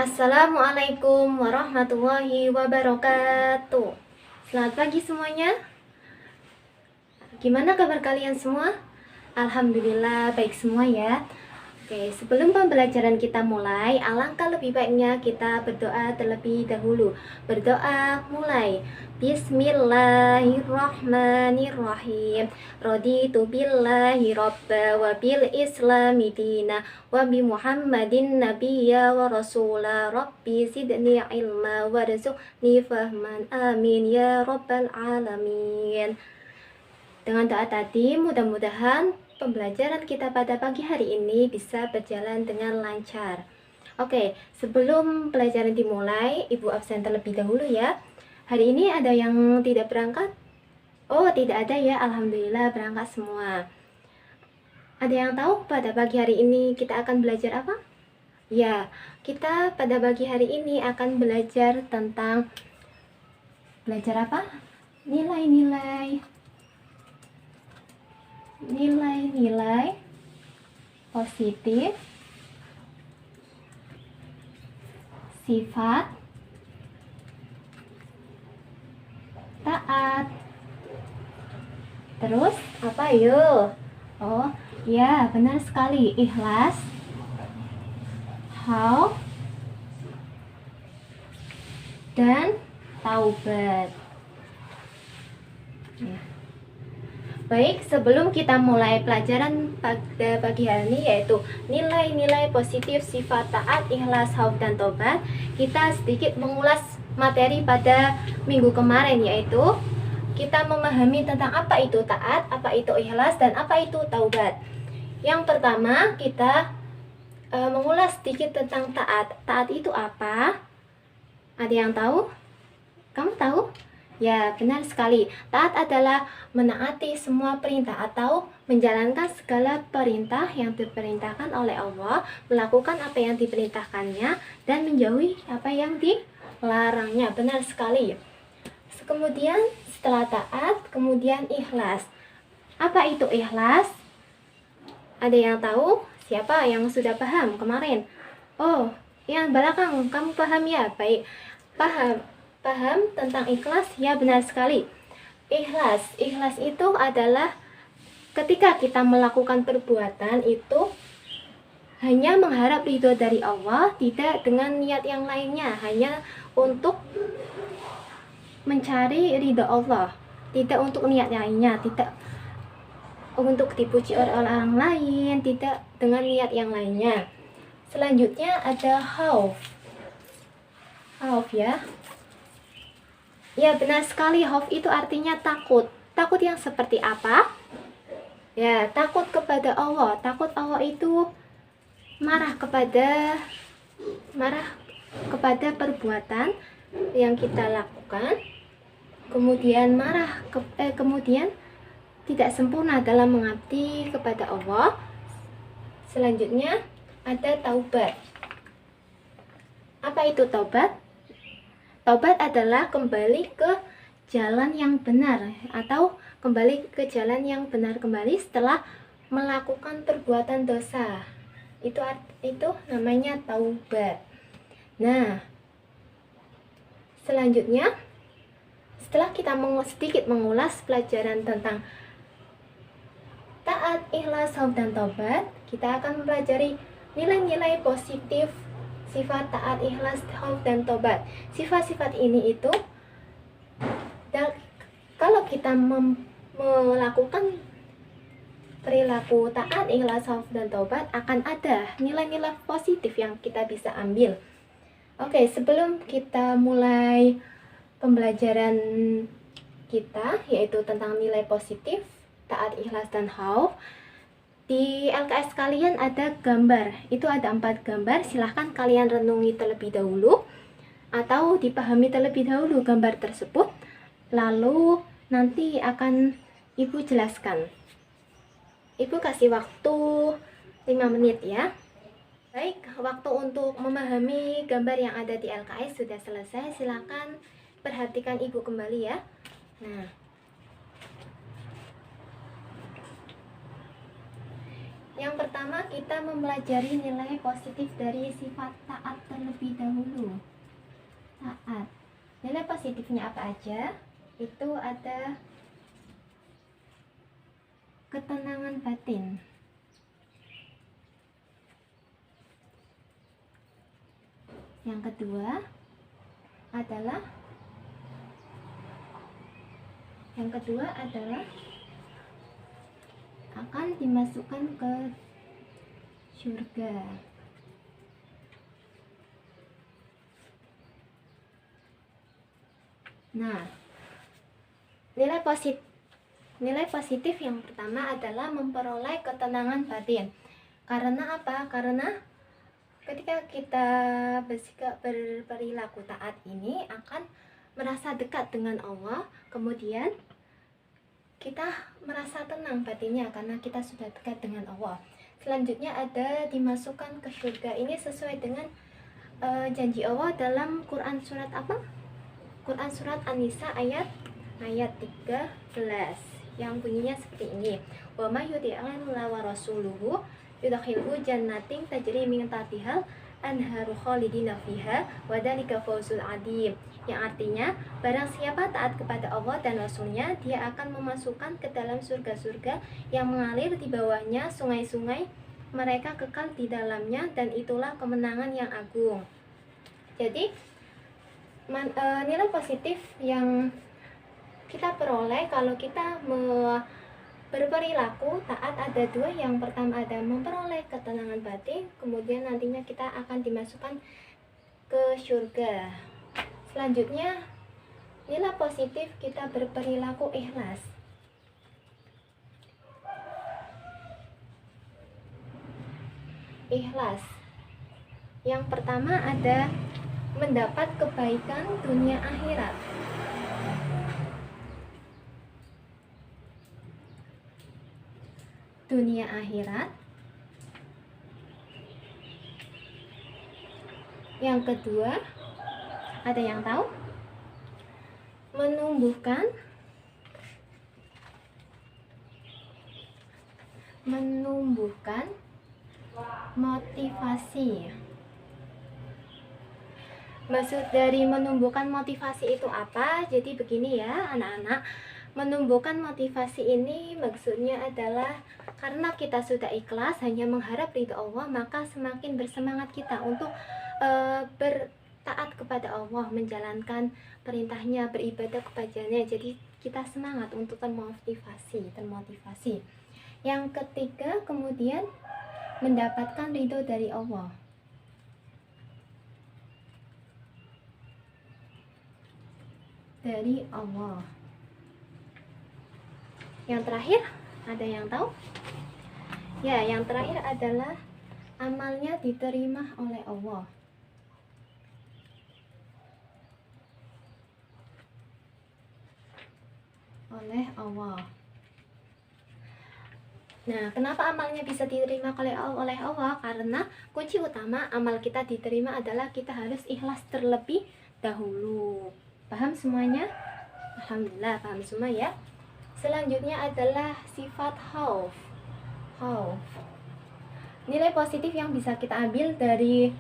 Assalamualaikum warahmatullahi wabarakatuh. Selamat pagi semuanya. Gimana kabar kalian semua? Alhamdulillah baik semua ya. Oke, sebelum pembelajaran kita mulai, alangkah lebih baiknya kita berdoa terlebih dahulu. Berdoa mulai. Bismillahirrahmanirrahim. Raditu billahi robba wa bil islami dina wa bi Muhammadin nabiyya wa rasula. Rabbi zidni ilma warzuqni fahman. Amin ya rabbal alamin. Dengan doa tadi, mudah-mudahan pembelajaran kita pada pagi hari ini bisa berjalan dengan lancar. Oke, sebelum pelajaran dimulai, Ibu absen terlebih dahulu ya. Hari ini ada yang tidak berangkat? Oh, tidak ada ya. Alhamdulillah berangkat semua. Ada yang tahu pada pagi hari ini kita akan belajar apa? Ya, kita pada pagi hari ini akan belajar tentang apa? Nilai-nilai positif, sifat taat. Terus apa yuk? Oh ya, benar sekali. Ikhlas, khauf, dan taubat. Ya. Baik, sebelum kita mulai pelajaran pada pagi hari ini, yaitu nilai-nilai positif, sifat taat, ikhlas, khauf, dan tobat, kita sedikit mengulas materi pada minggu kemarin, yaitu kita memahami tentang apa itu taat, apa itu ikhlas, dan apa itu taubat. Yang pertama, kita mengulas sedikit tentang taat. Taat itu apa? Ada yang tahu? Kamu tahu? Ya, benar sekali. Taat adalah menaati semua perintah atau menjalankan segala perintah yang diperintahkan oleh Allah, melakukan apa yang diperintahkannya, dan menjauhi apa yang dilarangnya. Benar sekali. Kemudian setelah taat, kemudian ikhlas. Apa itu ikhlas? Ada yang tahu? Siapa yang sudah paham kemarin? Oh, yang belakang kamu paham ya? Baik, paham tentang ikhlas? Ya, benar sekali. Ikhlas itu adalah ketika kita melakukan perbuatan itu hanya mengharap ridho dari Allah, tidak dengan niat yang lainnya, hanya untuk mencari ridho Allah, tidak untuk niat lainnya, tidak untuk dipuji oleh orang lain, tidak dengan niat yang lainnya. Selanjutnya ada khauf ya. Ya, benar sekali. Khauf itu artinya takut. Takut yang seperti apa? Ya, takut kepada Allah. Takut Allah itu marah kepada perbuatan yang kita lakukan. Kemudian kemudian tidak sempurna dalam mengabdi kepada Allah. Selanjutnya ada taubat. Apa itu taubat? Taubat adalah kembali ke jalan yang benar atau kembali ke jalan yang benar kembali setelah melakukan perbuatan dosa. Itu namanya taubat. Nah, selanjutnya setelah kita sedikit mengulas pelajaran tentang taat, ikhlas, khauf, dan taubat, kita akan mempelajari nilai-nilai positif sifat taat, ikhlas, khauf, dan tobat. Sifat-sifat ini itu kalau kita melakukan perilaku taat, ikhlas, khauf, dan tobat, akan ada nilai-nilai positif yang kita bisa ambil. Oke, sebelum kita mulai pembelajaran kita, yaitu tentang nilai positif taat, ikhlas, dan khauf, di LKS kalian ada gambar. Itu ada 4 gambar. Silahkan kalian renungi terlebih dahulu atau dipahami terlebih dahulu gambar tersebut. Lalu nanti akan Ibu jelaskan. Ibu kasih waktu 5 menit ya. Baik, waktu untuk memahami gambar yang ada di LKS sudah selesai. Silahkan perhatikan Ibu kembali ya. Nah, Yang pertama, kita mempelajari nilai positif dari sifat taat terlebih dahulu. Taat. Nilai positifnya apa aja? Itu ada ketenangan batin. Yang kedua adalah akan dimasukkan ke surga. Nah, nilai positif yang pertama adalah memperoleh ketenangan batin. Karena apa? Karena ketika kita bersikap berperilaku taat ini akan merasa dekat dengan Allah, kemudian kita merasa tenang batinnya karena kita sudah dekat dengan Allah. Selanjutnya ada dimasukkan ke surga. Ini sesuai dengan janji Allah dalam Quran surat apa? Quran surat An-Nisa ayat 13 yang bunyinya seperti ini. Wa may yuti'illah wa rasuluhu yudkhilhu jannatin tajri min tahtihal anharu khalidina fiha wa dzalika fawzul adzim. Yang artinya, barang siapa taat kepada Allah dan Rasulnya, dia akan memasukkan ke dalam surga-surga yang mengalir di bawahnya sungai-sungai, mereka kekal di dalamnya, dan itulah kemenangan yang agung. Jadi nilai positif yang kita peroleh kalau kita berperilaku taat ada dua. Yang pertama ada memperoleh ketenangan batin, kemudian nantinya kita akan dimasukkan ke surga. Selanjutnya, nilai positif kita berperilaku ikhlas. Ikhlas. Yang pertama ada mendapat kebaikan dunia akhirat. Dunia akhirat. Yang kedua, ada yang tahu? Menumbuhkan motivasi. Maksud dari menumbuhkan motivasi itu apa? Jadi begini ya anak-anak, menumbuhkan motivasi ini maksudnya adalah karena kita sudah ikhlas hanya mengharap ridho Allah, maka semakin bersemangat kita untuk bertaat kepada Allah, menjalankan perintahnya, beribadah kepadanya. Jadi kita semangat untuk termotivasi. Yang ketiga, kemudian mendapatkan ridho dari Allah. Dari Allah. Yang terakhir, ada yang tahu? Ya, yang terakhir adalah amalnya diterima oleh Allah. Nah, kenapa amalnya bisa diterima oleh Allah? Karena kunci utama amal kita diterima adalah kita harus ikhlas terlebih dahulu. Paham semuanya? Alhamdulillah paham semua ya. Selanjutnya adalah sifat khauf. Nilai positif yang bisa kita ambil dari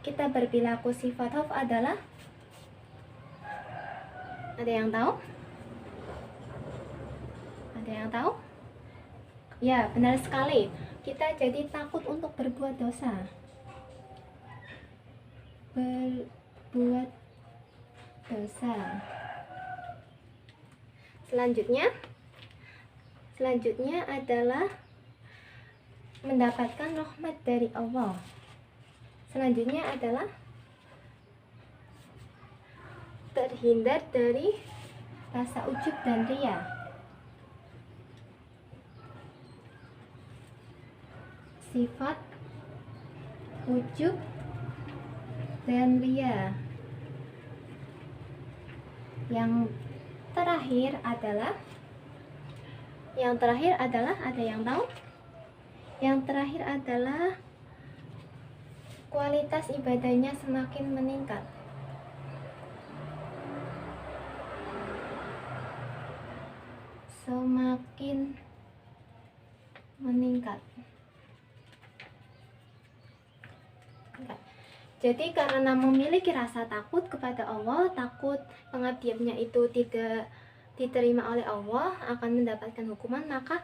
kita berperilaku sifat khauf adalah, ada yang tahu? Ada yang tahu? Ya, benar sekali. Kita jadi takut untuk berbuat dosa. Selanjutnya adalah mendapatkan rahmat dari Allah. Selanjutnya adalah terhindar dari rasa ujub dan ria. Sifat ujub dan ria. Yang terakhir adalah ada yang tahu? Yang terakhir adalah kualitas ibadahnya semakin meningkat. Jadi karena memiliki rasa takut kepada Allah, takut pengabdiannya itu tidak diterima oleh Allah, akan mendapatkan hukuman, maka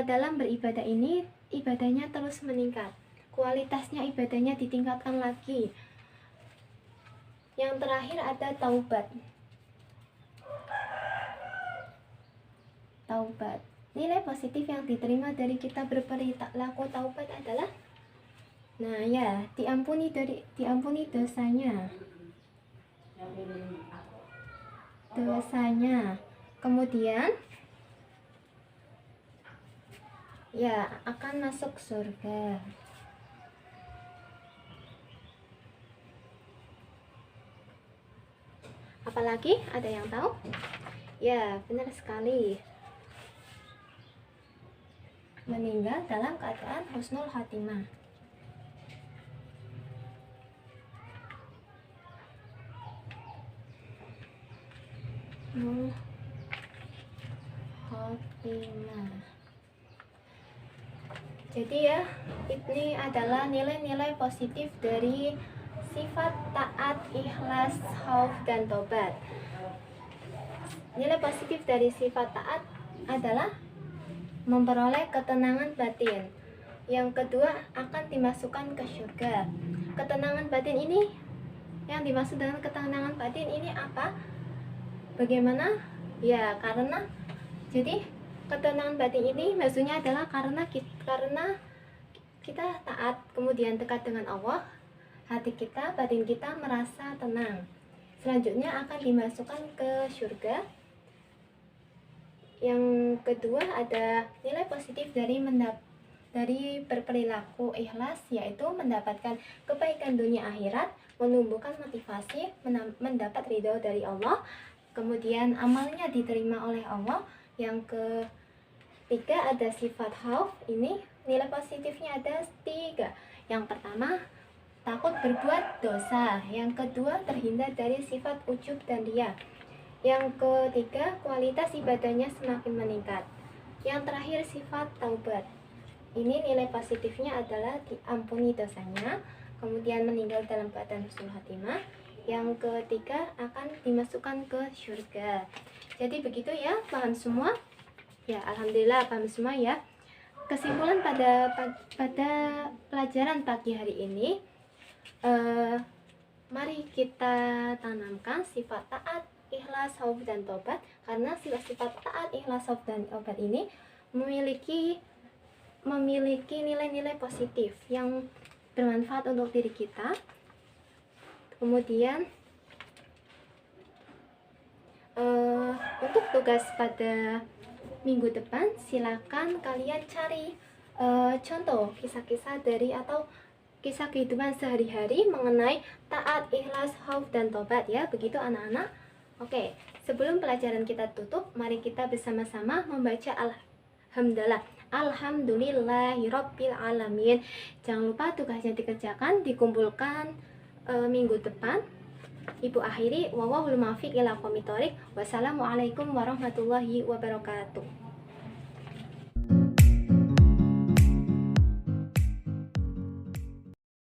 dalam beribadah ini ibadahnya terus meningkat, kualitasnya ibadahnya ditingkatkan lagi. Yang terakhir ada taubat. Taubat, nilai positif yang diterima dari kita berperilaku taubat adalah, nah ya, diampuni dosanya. Kemudian ya akan masuk surga. Apalagi ada yang tahu? Ya, benar sekali. Meninggal dalam keadaan husnul khatimah. Khotimah. Jadi ya, ini adalah nilai-nilai positif dari sifat taat, ikhlas, khauf, dan tobat. Nilai positif dari sifat taat adalah memperoleh ketenangan batin. Yang kedua, akan dimasukkan ke surga. Ketenangan batin ini, yang dimaksud dengan ketenangan batin ini apa? Bagaimana? Ya, karena jadi ketenangan batin ini maksudnya adalah karena kita taat, kemudian dekat dengan Allah, hati kita, batin kita merasa tenang. Selanjutnya akan dimasukkan ke surga. Yang kedua ada nilai positif dari berperilaku ikhlas, yaitu mendapatkan kebaikan dunia akhirat, menumbuhkan motivasi, mendapat ridho dari Allah, kemudian amalnya diterima oleh Allah. Yang ketiga ada sifat khauf. Ini nilai positifnya ada 3. Yang pertama, takut berbuat dosa. Yang kedua, terhindar dari sifat ujub dan riya. Yang ketiga, kualitas ibadahnya semakin meningkat. Yang terakhir, sifat taubat. Ini nilai positifnya adalah diampuni dosanya, kemudian meninggal dalam keadaan husnul khatimah. Yang ketiga, akan dimasukkan ke surga. Jadi begitu ya, paham semua? Ya, alhamdulillah paham semua ya. Kesimpulan pada pelajaran pagi hari ini, mari kita tanamkan sifat taat, ikhlas, khauf, dan tobat. Karena sifat-sifat taat, ikhlas, khauf, dan tobat ini memiliki nilai-nilai positif yang bermanfaat untuk diri kita. Kemudian untuk tugas pada minggu depan, silakan kalian cari contoh kisah-kisah dari atau kisah kehidupan sehari-hari mengenai taat, ikhlas, khauf, dan tobat ya. Begitu anak-anak. Oke, sebelum pelajaran kita tutup, mari kita bersama-sama membaca alhamdulillah. Alhamdulillahirabbil alamin. Jangan lupa tugasnya dikerjakan, dikumpulkan minggu depan. Ibu akhiri, wallahul muwaffiq ila aqwamit thoriq. Wassalamualaikum warahmatullahi wabarakatuh.